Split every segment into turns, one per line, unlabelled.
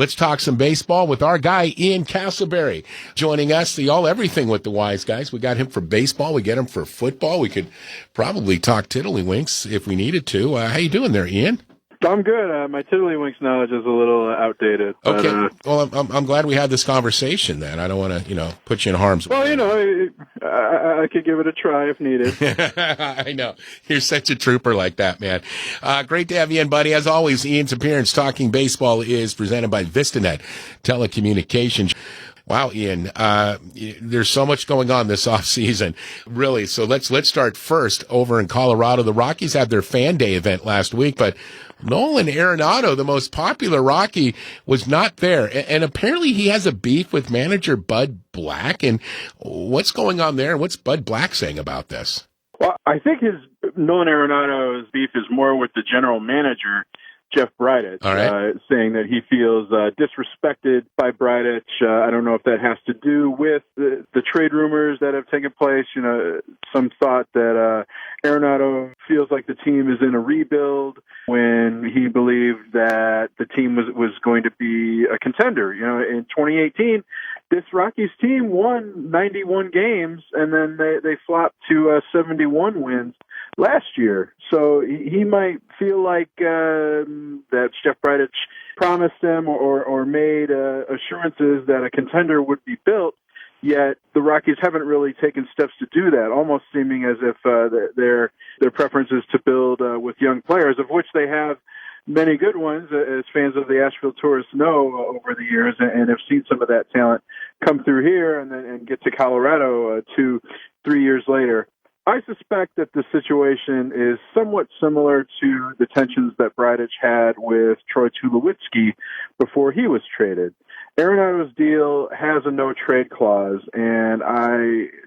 Let's talk some baseball with our guy, Ian Casselberry, joining us, the all-everything with the Wise Guys. We got him for baseball. We get him for football. We could probably talk tiddlywinks if we needed to. How you doing there, Ian?
I'm good. My tiddlywinks knowledge is a little outdated. But,
okay. Well, I'm glad we had this conversation then. I don't want to, put you in harm's way.
Well, I could give it a try if needed.
I know. You're such a trooper like that, man. Great to have you in, buddy. As always, Ian's appearance talking baseball is presented by VistaNet Telecommunications. Wow, Ian, there's so much going on this offseason, really. So let's start first over in Colorado. The Rockies had their Fan Day event last week, but Nolan Arenado, the most popular Rocky, was not there. And apparently he has a beef with manager Bud Black. And what's going on there? What's Bud Black saying about this?
Well, I think Nolan Arenado's beef is more with the general manager, Jeff Bridich, saying that he feels disrespected by Bridich. I don't know if that has to do with the trade rumors that have taken place. Some thought that Arenado feels like the team is in a rebuild when he believed that the team was going to be a contender. In 2018, this Rockies team won 91 games, and then they flopped to 71 wins last year. So he might feel like that Jeff Bridich promised him or made assurances that a contender would be built, yet the Rockies haven't really taken steps to do that, almost seeming as if their preference is to build with young players, of which they have many good ones, as fans of the Asheville Tourists know over the years, and have seen some of that talent come through here and get to Colorado 2-3 years later. I suspect that the situation is somewhat similar to the tensions that Bridich had with Troy Tulowitzki before he was traded. Arenado's deal has a no-trade clause, and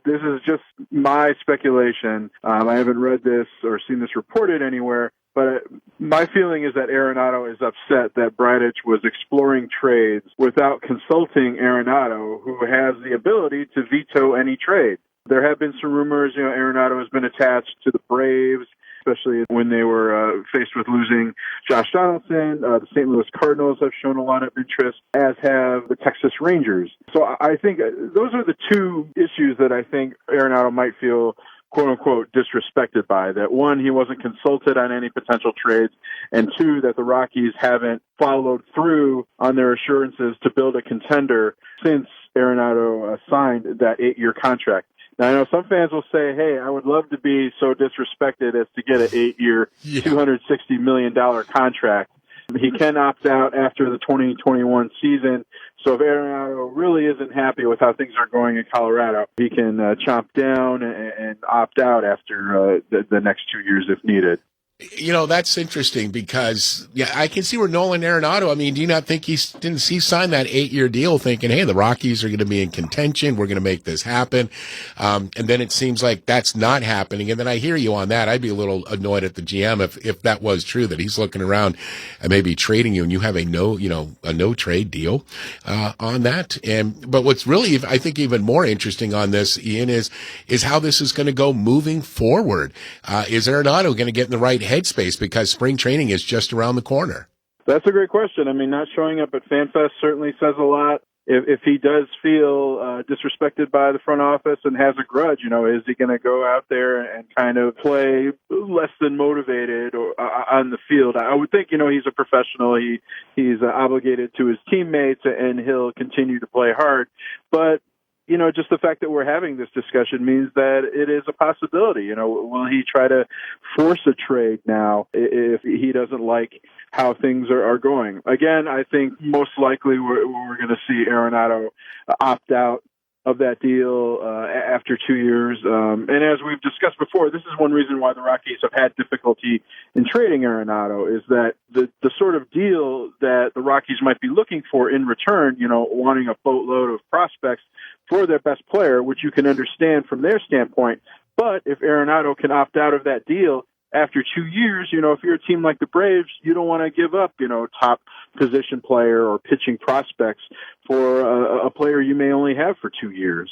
this is just my speculation. I haven't read this or seen this reported anywhere, but my feeling is that Arenado is upset that Bridich was exploring trades without consulting Arenado, who has the ability to veto any trade. There have been some rumors, Arenado has been attached to the Braves, especially when they were faced with losing Josh Donaldson. The St. Louis Cardinals have shown a lot of interest, as have the Texas Rangers. So I think those are the two issues that I think Arenado might feel quote-unquote disrespected by. That one, he wasn't consulted on any potential trades, and two, that the Rockies haven't followed through on their assurances to build a contender since Arenado signed that 8-year contract. Now, I know some fans will say, hey, I would love to be so disrespected as to get an 8-year, $260 million contract. He can opt out after the 2021 season. So if Arenado really isn't happy with how things are going in Colorado, he can chomp down and opt out after the next 2 years if needed.
That's interesting because, I can see where Nolan Arenado, do you not think he signed that 8-year deal thinking, hey, the Rockies are going to be in contention, we're going to make this happen, and then it seems like that's not happening, and then I hear you on that. I'd be a little annoyed at the GM if that was true, that he's looking around and maybe trading you, and you have a no trade deal on that. But what's really, I think, even more interesting on this, Ian, is how this is going to go moving forward. Is Arenado going to get in the right headspace because spring training is just around the corner?
That's a great question. Not showing up at FanFest certainly says a lot. If he does feel disrespected by the front office and has a grudge, is he going to go out there and kind of play less than motivated or on the field? I would think, he's a professional. He's obligated to his teammates, and he'll continue to play hard. But just the fact that we're having this discussion means that it is a possibility. Will he try to force a trade now if he doesn't like how things are going? Again, I think most likely we're going to see Arenado opt out of that deal after 2 years. And as we've discussed before, this is one reason why the Rockies have had difficulty in trading Arenado, is that the sort of deal that the Rockies might be looking for in return, wanting a boatload of prospects for their best player, which you can understand from their standpoint. But if Arenado can opt out of that deal after 2 years, if you're a team like the Braves, you don't want to give up, top position player or pitching prospects for a player you may only have for 2 years.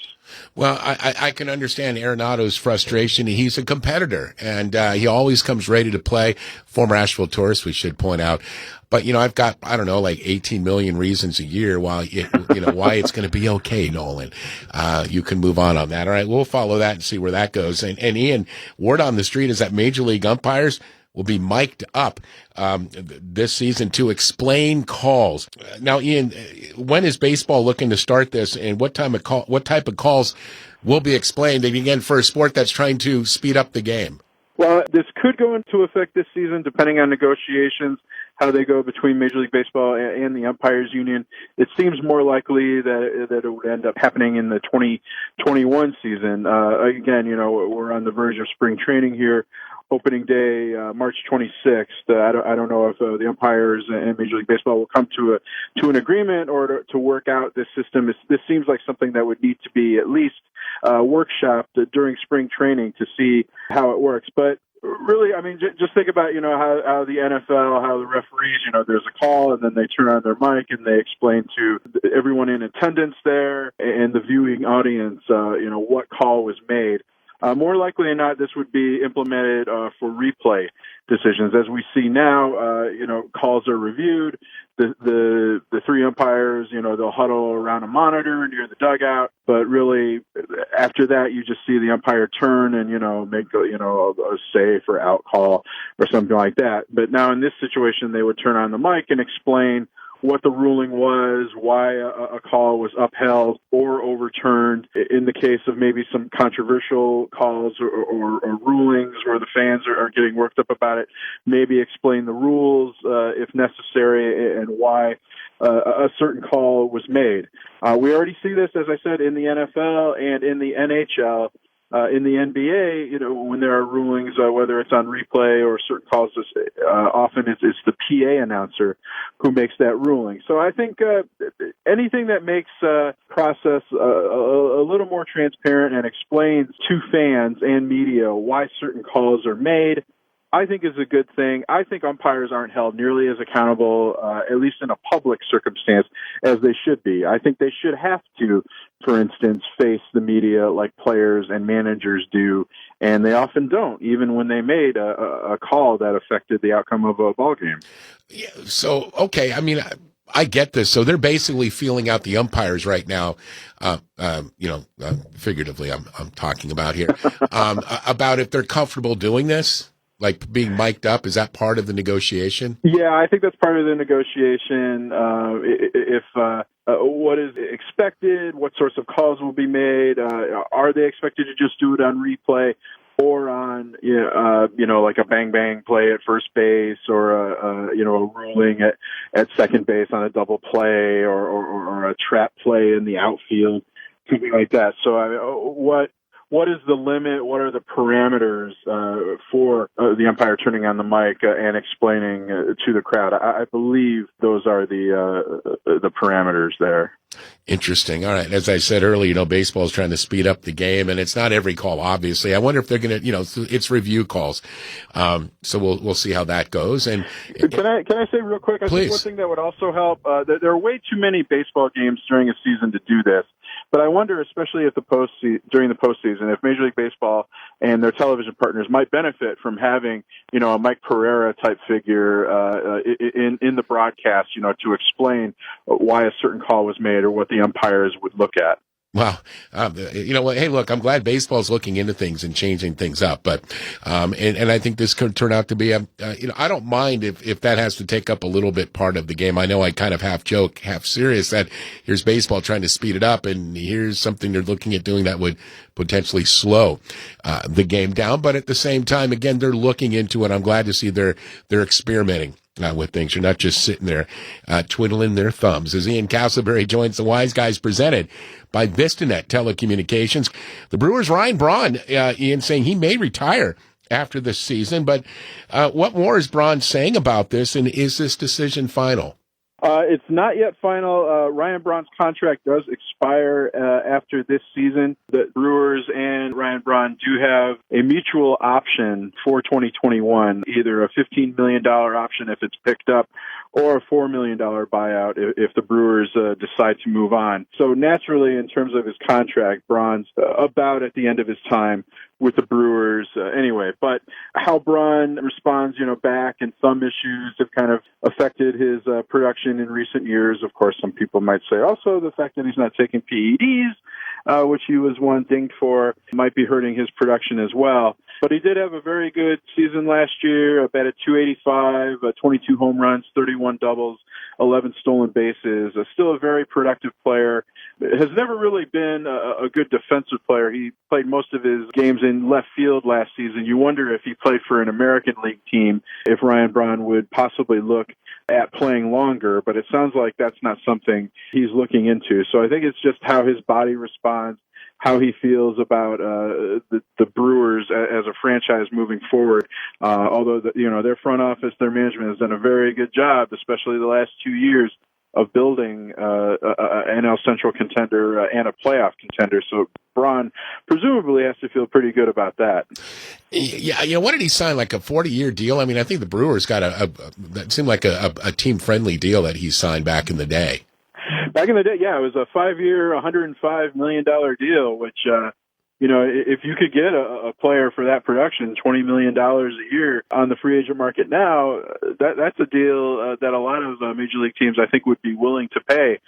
Well, I can understand Arenado's frustration. He's a competitor, and he always comes ready to play. Former Asheville tourist, we should point out. But, I've got, I don't know, like 18 million reasons a year why it's going to be okay, Nolan. You can move on that. All right, we'll follow that and see where that goes. And Ian, word on the street is that Major League umpires will be mic'd up this season to explain calls. Now, Ian, when is baseball looking to start this, and what type of calls will be explained? And again, for a sport that's trying to speed up the game.
Well, this could go into effect this season, depending on negotiations, how they go between Major League Baseball and the Umpires Union. It seems more likely that it would end up happening in the 2021 season. Again, we're on the verge of spring training here. Opening day, March 26th. I don't know if the umpires and Major League Baseball will come to an agreement or to work out this system. This seems like something that would need to be at least workshopped during spring training to see how it works. But really, I mean, just think about how the NFL, how the referees, there's a call and then they turn on their mic and they explain to everyone in attendance there and the viewing audience, what call was made. More likely than not, this would be implemented for replay decisions. As we see now, calls are reviewed. The three umpires, they'll huddle around a monitor near the dugout. But really, after that, you just see the umpire turn and make a safe or out call or something like that. But now in this situation, they would turn on the mic and explain what the ruling was, why a call was upheld or overturned. In the case of maybe some controversial calls or rulings where the fans are getting worked up about it, maybe explain the rules if necessary and why a certain call was made. We already see this, as I said, in the NFL and in the NHL. In the NBA, when there are rulings, whether it's on replay or certain calls, often it's the PA announcer who makes that ruling. So I think anything that makes process a little more transparent and explains to fans and media why certain calls are made, I think is a good thing. I think umpires aren't held nearly as accountable, at least in a public circumstance, as they should be. I think they should have to, for instance, face the media like players and managers do, and they often don't, even when they made a call that affected the outcome of a ball game.
Yeah, so, okay, I mean, I get this. So they're basically feeling out the umpires right now, figuratively I'm talking about here, about if they're comfortable doing this. Like being mic'd up, is that part of the negotiation?
Yeah, I think that's part of the negotiation. If what is expected, what sorts of calls will be made, are they expected to just do it on replay or on, like a bang play at first base or a ruling at second base on a double play or a trap play in the outfield, something like that. So what is the limit? What are the parameters for the umpire turning on the mic and explaining to the crowd? I believe those are the parameters there. Interesting.
All right. As I said earlier, baseball is trying to speed up the game, and it's not every call, obviously. I wonder if they're going to, it's review calls. So we'll see how that goes. And
can I say real quick? I think one thing that would also help. There are way too many baseball games during a season to do this. But I wonder, especially at during the postseason, if Major League Baseball and their television partners might benefit from having, a Mike Pereira type figure in the broadcast, to explain why a certain call was made or what the umpires would look at.
Well, hey, look, I'm glad baseball's looking into things and changing things up, but, and I think this could turn out to be I don't mind if that has to take up a little bit part of the game. I know I kind of half joke, half serious that here's baseball trying to speed it up and here's something they're looking at doing that would potentially slow, the game down. But at the same time, again, they're looking into it. I'm glad to see they're experimenting with things. You're not just sitting there twiddling their thumbs. As Ian Casselberry joins the Wise Guys presented by VistaNet Telecommunications. The Brewers' Ryan Braun, Ian, saying he may retire after this season. But what more is Braun saying about this, and is this decision final?
It's not yet final. Ryan Braun's contract does expire after this season. The Brewers and Ryan Braun do have a mutual option for 2021, either a $15 million option if it's picked up or a $4 million buyout if the Brewers decide to move on. So naturally, in terms of his contract, Braun's about at the end of his time with the Brewers anyway. But how Braun responds, back, and some issues have kind of affected his production in recent years. Of course, some people might say also the fact that he's not taking PEDs, which he was one dinged for, might be hurting his production as well. But he did have a very good season last year, batted .285, 22 home runs, 31 doubles, 11 stolen bases. Still a very productive player. Has never really been a good defensive player. He played most of his games in left field last season. You wonder if he played for an American League team, if Ryan Braun would possibly look at playing longer, but it sounds like that's not something he's looking into. So I think it's just how his body responds, how he feels about the Brewers as a franchise moving forward. Although their front office, their management has done a very good job, especially the last 2 years, of building an NL Central contender and a playoff contender. So Braun presumably has to feel pretty good about that.
Yeah, what did he sign? Like a 40-year deal? I mean, I think the Brewers got that seemed like a team-friendly deal that he signed back in the day.
Back in the day, yeah, it was a 5-year, $105 million deal, which, if you could get a player for that production, $20 million a year on the free agent market now, that's a deal that a lot of major league teams, I think, would be willing to pay.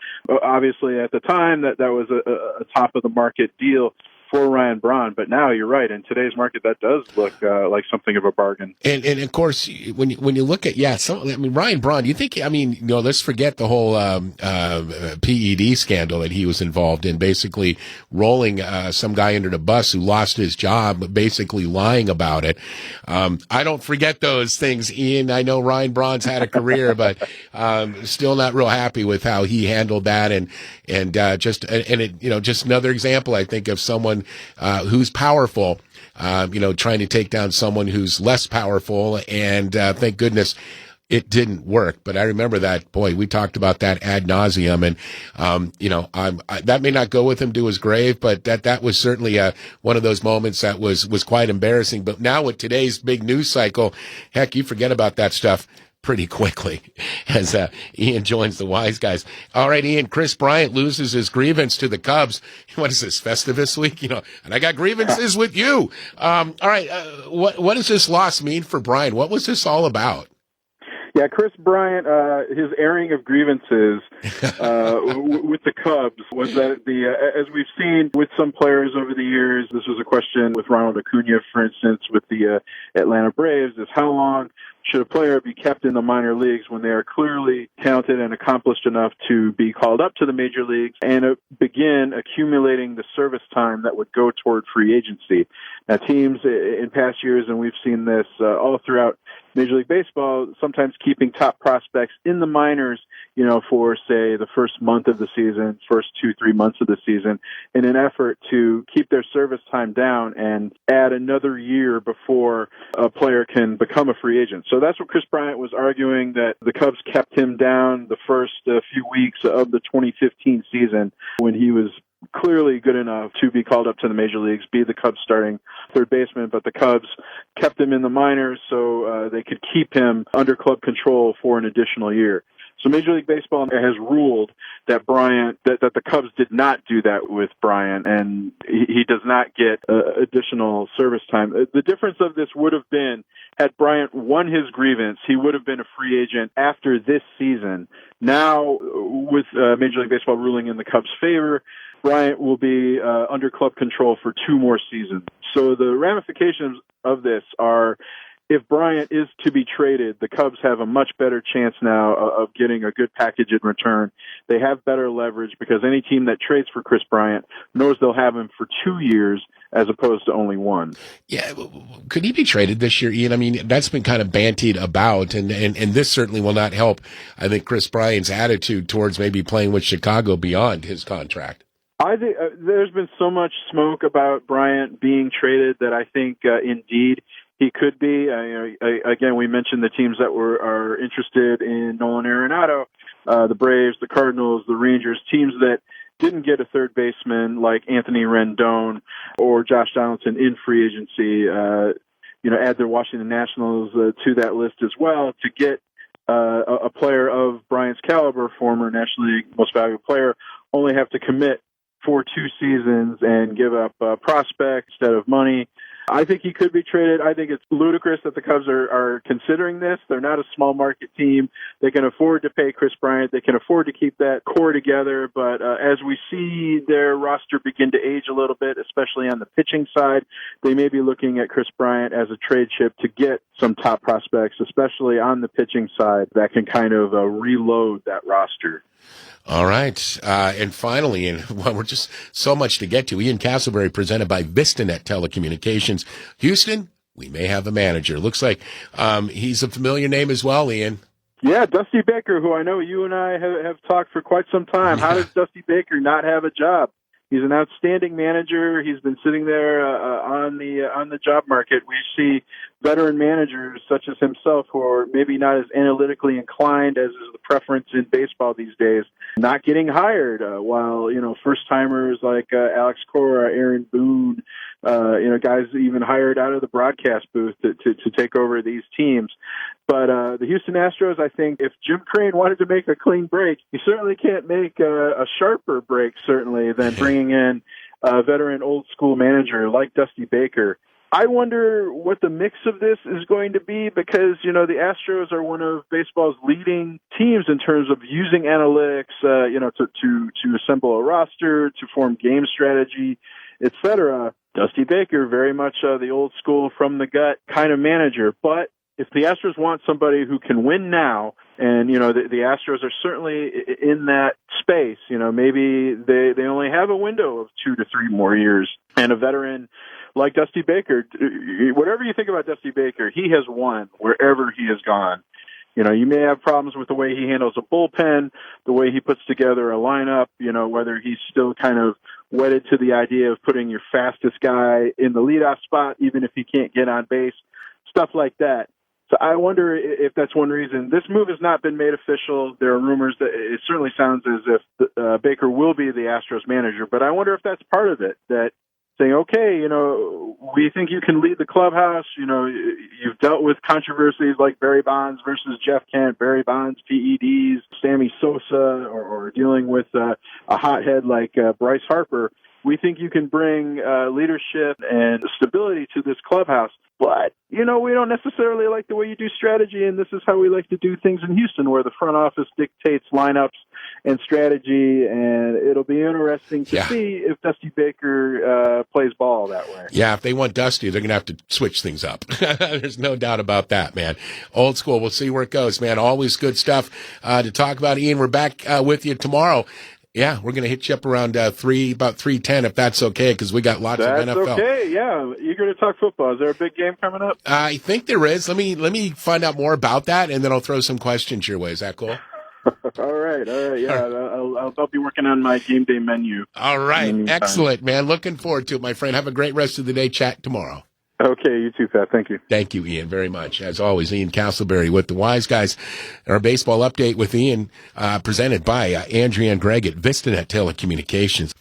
Obviously, at the time, that was a top-of-the-market deal for Ryan Braun, but now you're right. In today's market, that does look like something of a bargain.
And of course, when you look at Ryan Braun, you think let's forget the whole PED scandal that he was involved in, basically rolling some guy under the bus who lost his job, basically lying about it. I don't forget those things, Ian. I know Ryan Braun's had a career, but still not real happy with how he handled that, and just another example, I think, of someone who's powerful, trying to take down someone who's less powerful, and thank goodness it didn't work. But I remember that, boy, we talked about that ad nauseum, and that may not go with him to his grave, but that was certainly one of those moments that was quite embarrassing. But now with today's big news cycle, heck, you forget about that stuff pretty quickly as Ian joins the wise guys. All right, Ian, Chris Bryant loses his grievance to the Cubs. What is this, Festivus week? And I got grievances with you. All right, what does this loss mean for Bryant? What was this all about?
Yeah, Chris Bryant, his airing of grievances with the Cubs was that as we've seen with some players over the years, this was a question with Ronald Acuna, for instance, with the Atlanta Braves, is how long should a player be kept in the minor leagues when they are clearly talented and accomplished enough to be called up to the major leagues and begin accumulating the service time that would go toward free agency? Now, teams in past years, and we've seen this all throughout Major League Baseball, sometimes keeping top prospects in the minors, for, say, the first month of the season, first 2-3 months of the season, in an effort to keep their service time down and add another year before a player can become a free agent. So that's what Chris Bryant was arguing, that the Cubs kept him down the first few weeks of the 2015 season when he was clearly good enough to be called up to the major leagues, be the Cubs starting third baseman, but the Cubs kept him in the minors so they could keep him under club control for an additional year. So Major League Baseball has ruled that that the Cubs did not do that with Bryant, and he does not get additional service time. The difference of this would have been, had Bryant won his grievance, he would have been a free agent after this season. Now, with Major League Baseball ruling in the Cubs' favor, Bryant will be under club control for 2 more seasons. So the ramifications of this are, if Bryant is to be traded, the Cubs have a much better chance now of getting a good package in return. They have better leverage because any team that trades for Chris Bryant knows they'll have him for 2 years as opposed to only 1.
Yeah, could he be traded this year, Ian? I mean, that's been kind of bantied about, and this certainly will not help, I think, Chris Bryant's attitude towards maybe playing with Chicago beyond his contract.
I think there's been so much smoke about Bryant being traded that I think indeed he could be. Again, we mentioned the teams that are interested in Nolan Arenado. the Braves, the Cardinals, the Rangers, teams that didn't get a third baseman like Anthony Rendon or Josh Donaldson in free agency, add the Washington Nationals to that list as well to get a player of Bryant's caliber, former National League Most Valuable Player, only have to commit for 2 seasons and give up prospects instead of money. I think he could be traded. I think it's ludicrous that the Cubs are considering this. They're not a small market team. They can afford to pay Chris Bryant. They can afford to keep that core together. But as we see their roster begin to age a little bit, especially on the pitching side, they may be looking at Chris Bryant as a trade chip to get some top prospects, especially on the pitching side, that can kind of reload that roster.
All right. And finally, we're just so much to get to. Ian Casselberry presented by VistaNet Telecommunications. Houston, we may have a manager. Looks like he's a familiar name as well, Ian.
Yeah, Dusty Baker, who I know you and I have talked for quite some time. How does Dusty Baker not have a job? He's an outstanding manager. He's been sitting there on the job market. We see veteran managers such as himself who are maybe not as analytically inclined as is the preference in baseball these days, not getting hired, while first-timers like Alex Cora, Aaron Boone, guys even hired out of the broadcast booth to take over these teams. But the Houston Astros, I think, if Jim Crane wanted to make a clean break, he certainly can't make a sharper break, certainly, than bringing in a veteran old-school manager like Dusty Baker. I wonder what the mix of this is going to be because, the Astros are one of baseball's leading teams in terms of using analytics, to assemble a roster, to form game strategy, etc. Dusty Baker, very much the old school from the gut kind of manager. But if the Astros want somebody who can win now, and, the Astros are certainly in that space, maybe they only have a window of 2 to 3 more years, and a veteran like Dusty Baker, whatever you think about Dusty Baker, he has won wherever he has gone. You may have problems with the way he handles a bullpen, the way he puts together a lineup, whether he's still kind of wedded to the idea of putting your fastest guy in the leadoff spot, even if he can't get on base, stuff like that. So I wonder if that's one reason. This move has not been made official. There are rumors that it certainly sounds as if Baker will be the Astros manager, but I wonder if that's part of it, that saying, okay, we think you can lead the clubhouse. You've dealt with controversies like Barry Bonds versus Jeff Kent, Barry Bonds, PEDs, Sammy Sosa, or dealing with a hothead like Bryce Harper. We think you can bring leadership and stability to this clubhouse. But, we don't necessarily like the way you do strategy, and this is how we like to do things in Houston, where the front office dictates lineups and strategy, and it'll be interesting to see if Dusty Baker plays ball that way. Yeah,
if they want Dusty, they're going to have to switch things up. There's no doubt about that, man. Old school. We'll see where it goes, man. Always good stuff to talk about. Ian, we're back with you tomorrow. Yeah, we're going to hit you up around about 3:10 if that's okay, because we got lots of NFL.
That's okay, yeah. Eager to talk football. Is there a big game coming up?
I think there is. Let me find out more about that, and then I'll throw some questions your way. Is that cool?
All right. Yeah, I'll be working on my game day menu.
All right, excellent, man. Looking forward to it, my friend. Have a great rest of the day. Chat tomorrow.
Okay, you too, Pat. Thank you.
Thank you, Ian, very much. As always, Ian Casselberry with the Wise Guys. Our baseball update with Ian, presented by Andrea and Greg at VistaNet Telecommunications.